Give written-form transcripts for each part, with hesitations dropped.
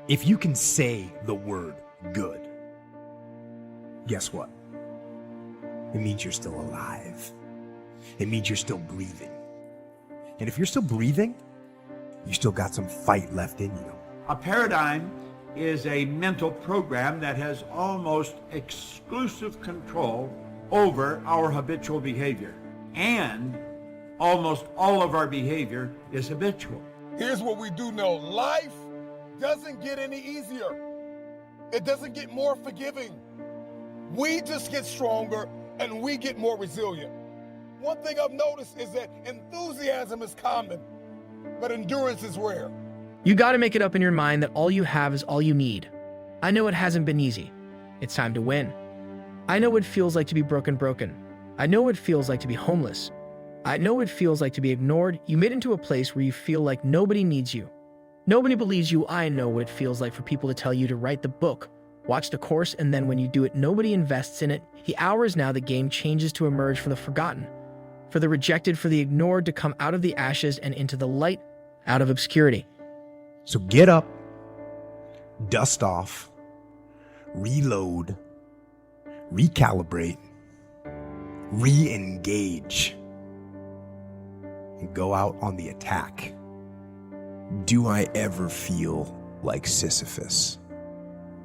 If you can say the word good, guess what? It means you're still alive. It means you're still breathing. And if you're still breathing, you still got some fight left in you. A paradigm is a mental program that has almost exclusive control over our habitual behavior. And almost all of our behavior is habitual. Here's what we do know. Life doesn't get any easier. It doesn't get more forgiving. We just get stronger and we get more resilient. One thing I've noticed is that enthusiasm is common, but endurance is rare. You got to make it up in your mind that all you have is all you need. I know it hasn't been easy. It's time to win. I know what it feels like to be broken. I know what it feels like to be homeless. I know what it feels like to be ignored. You made it into a place where you feel like nobody needs you. Nobody believes you. I know what it feels like for people to tell you to write the book, watch the course, and then when you do it, nobody invests in it. The hour is now the game changes to emerge from the forgotten, for the rejected, for the ignored to come out of the ashes and into the light, out of obscurity. So get up, dust off, reload, recalibrate, re-engage, and go out on the attack. Do I ever feel like Sisyphus?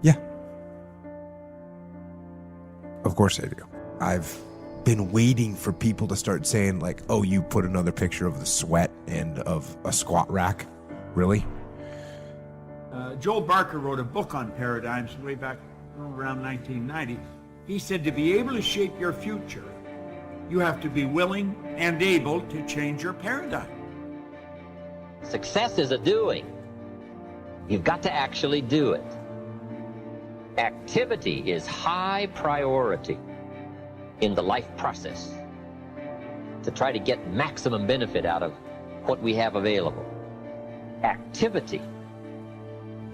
Yeah. Of course I do. I've been waiting for people to start saying like, oh, you put another picture of the sweat and of a squat rack? Really? Joel Barker wrote a book on paradigms way back around 1990. He said to be able to shape your future, you have to be willing and able to change your paradigm. Success is a doing. You've got to actually do it. Activity is high priority in the life process to try to get maximum benefit out of what we have available. Activity.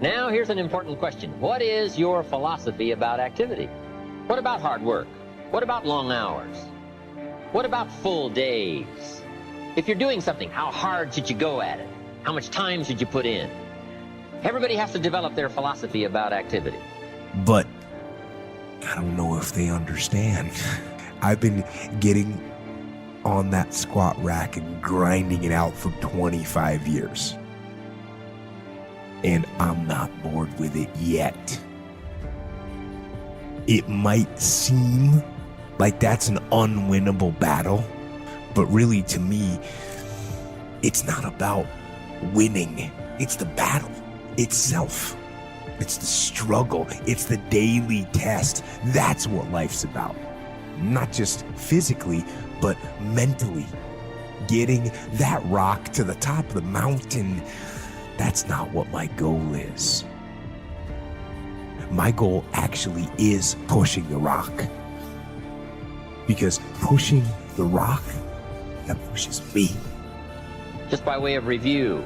Now, here's an important question. What is your philosophy about activity? What about hard work? What about long hours? What about full days? If you're doing something, how hard should you go at it? How much time should you put in? Everybody has to develop their philosophy about activity. But I don't know if they understand. I've been getting on that squat rack and grinding it out for 25 years. And I'm not bored with it yet. It might seem like that's an unwinnable battle, but really to me, it's not about winning. It's the battle itself. It's the struggle. It's the daily test. That's what life's about. Not just physically, but mentally. Getting that rock to the top of the mountain, that's not what my goal is. My goal actually is pushing the rock. Because pushing the rock, that pushes me. Just by way of review,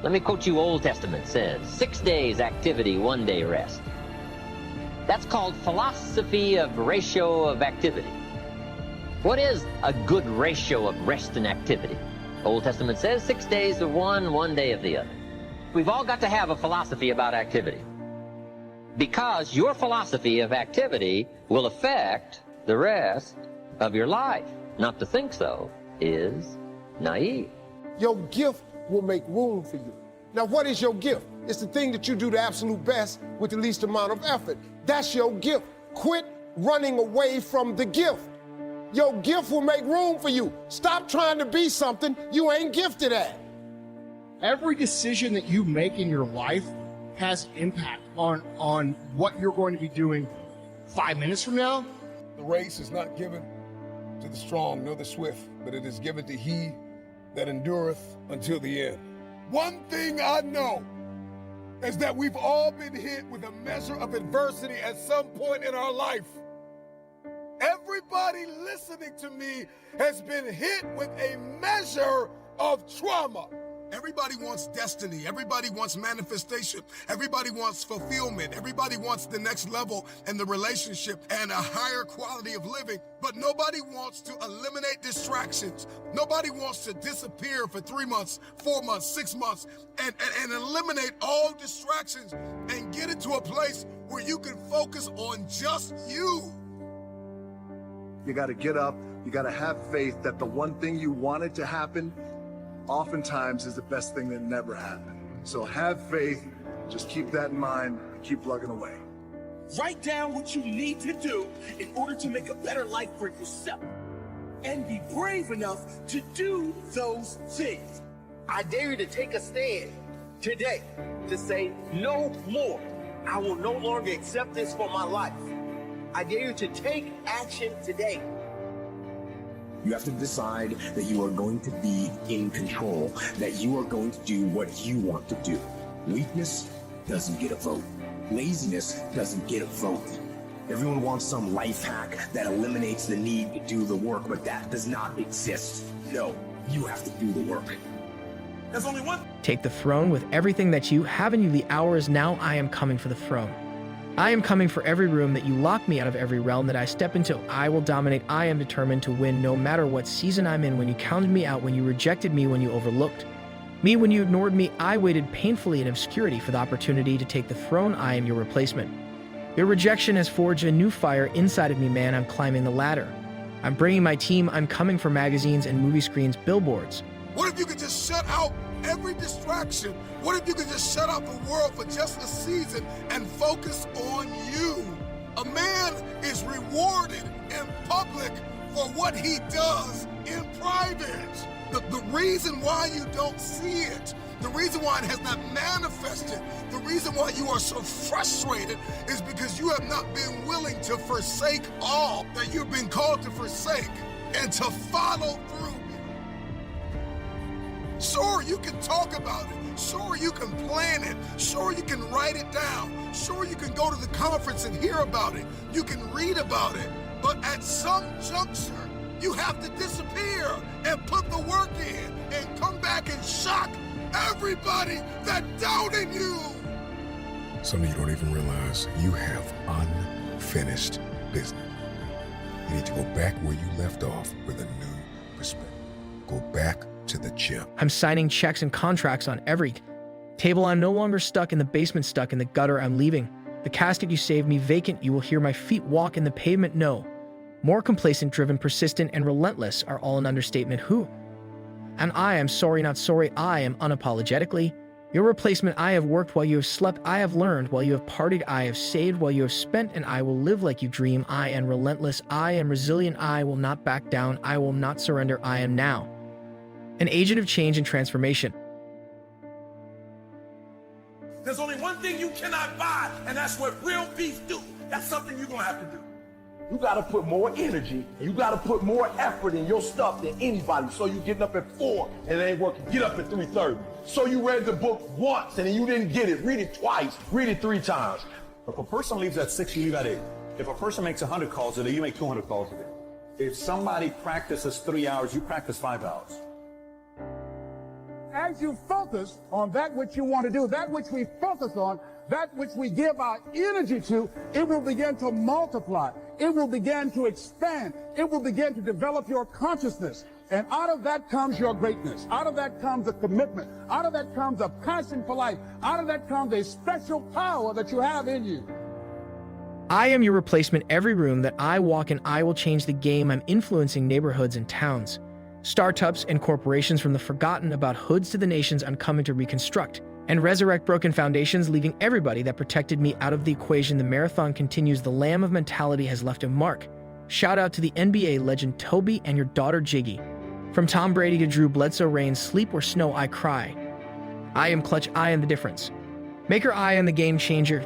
let me quote you. Old Testament says, 6 days activity, 1 day rest. That's called philosophy of ratio of activity. What is a good ratio of rest and activity? Old Testament says 6 days of one, 1 day of the other. We've all got to have a philosophy about activity, because your philosophy of activity will affect the rest of your life. Not to think so is naive. Your gift will make room for you. Now, what is your gift? It's the thing that you do the absolute best with the least amount of effort. That's your gift. Quit running away from the gift. Your gift will make room for you. Stop trying to be something you ain't gifted at. Every decision that you make in your life has impact on what you're going to be doing 5 minutes from now. The race is not given to the strong nor the swift, but it is given to he that endureth until the end. One thing I know is that we've all been hit with a measure of adversity at some point in our life. Everybody listening to me has been hit with a measure of trauma. Everybody wants destiny. Everybody wants manifestation. Everybody wants fulfillment. Everybody wants the next level in the relationship and a higher quality of living. But nobody wants to eliminate distractions. Nobody wants to disappear for 3 months, 4 months, 6 months, and eliminate all distractions and get into a place where you can focus on just you. You got to get up. You got to have faith that the one thing you wanted to happen oftentimes is the best thing that never happened. So have faith, just keep that in mind, and keep plugging away. Write down what you need to do in order to make a better life for yourself. And be brave enough to do those things. I dare you to take a stand today to say, no more. I will no longer accept this for my life. I dare you to take action today. You have to decide that you are going to be in control, that you are going to do what you want to do. Weakness doesn't get a vote. Laziness doesn't get a vote. Everyone wants some life hack that eliminates the need to do the work, but that does not exist. No, you have to do the work. There's only one. Take the throne with everything that you have in you. The hour is now. I am coming for the throne. I am coming for every room that you lock me out of, every realm that I step into. I will dominate. I am determined to win no matter what season I'm in. When you counted me out, when you rejected me, when you overlooked me, when you ignored me, I waited painfully in obscurity for the opportunity to take the throne. I am your replacement. Your rejection has forged a new fire inside of me, man. I'm climbing the ladder. I'm bringing my team. I'm coming for magazines and movie screens, billboards. What if you could just shut out every distraction? What if you could just shut out the world for just a season and focus on you? A man is rewarded in public for what he does in private. The reason why you don't see it, the reason why it has not manifested, the reason why you are so frustrated is because you have not been willing to forsake all that you've been called to forsake and to follow through. Sure, you can talk about it. Sure, you can plan it. Sure, you can write it down. Sure, you can go to the conference and hear about it. You can read about it. But at some juncture, you have to disappear and put the work in and come back and shock everybody that doubted you. Some of you don't even realize you have unfinished business. You need to go back where you left off with a new perspective. Go back to the gym. I'm signing checks and contracts on every table. I'm no longer stuck in the basement, stuck in the gutter. I'm leaving the casket you saved me vacant. You will hear my feet walk in the pavement. No. More complacent, driven, persistent, and relentless are all an understatement. Who? And I am sorry, not sorry. I am unapologetically your replacement. I have worked while you have slept. I have learned while you have partied. I have saved while you have spent, and I will live like you dream. I am relentless. I am resilient. I will not back down. I will not surrender. I am now an agent of change and transformation. There's only one thing you cannot buy, and that's what real peace do. That's something you're gonna have to do. You gotta put more energy, and you gotta put more effort in your stuff than anybody. So you getting up at 4 and it ain't working. Get up at 3:30. So you read the book once and then you didn't get it. Read it twice. Read it 3 times. If a person leaves at 6, you leave at 8. If a person makes 100 calls a day, you make 200 calls a day. If somebody practices 3 hours, you practice 5 hours. As you focus on that which you want to do, that which we focus on, that which we give our energy to, it will begin to multiply. It will begin to expand. It will begin to develop your consciousness. And out of that comes your greatness. Out of that comes a commitment. Out of that comes a passion for life. Out of that comes a special power that you have in you. I am your replacement. Every room that I walk in, I will change the game. I'm influencing neighborhoods and towns, startups and corporations, from the forgotten about hoods to the nations. I'm coming to reconstruct and resurrect broken foundations, leaving everybody that protected me out of the equation. The marathon continues. The Lamb of mentality has left a mark. Shout out to the NBA legend Toby and your daughter Jiggy. From Tom Brady to Drew Bledsoe, rain, sleep, or snow, I cry. I am clutch. I am the difference maker. I am the game changer.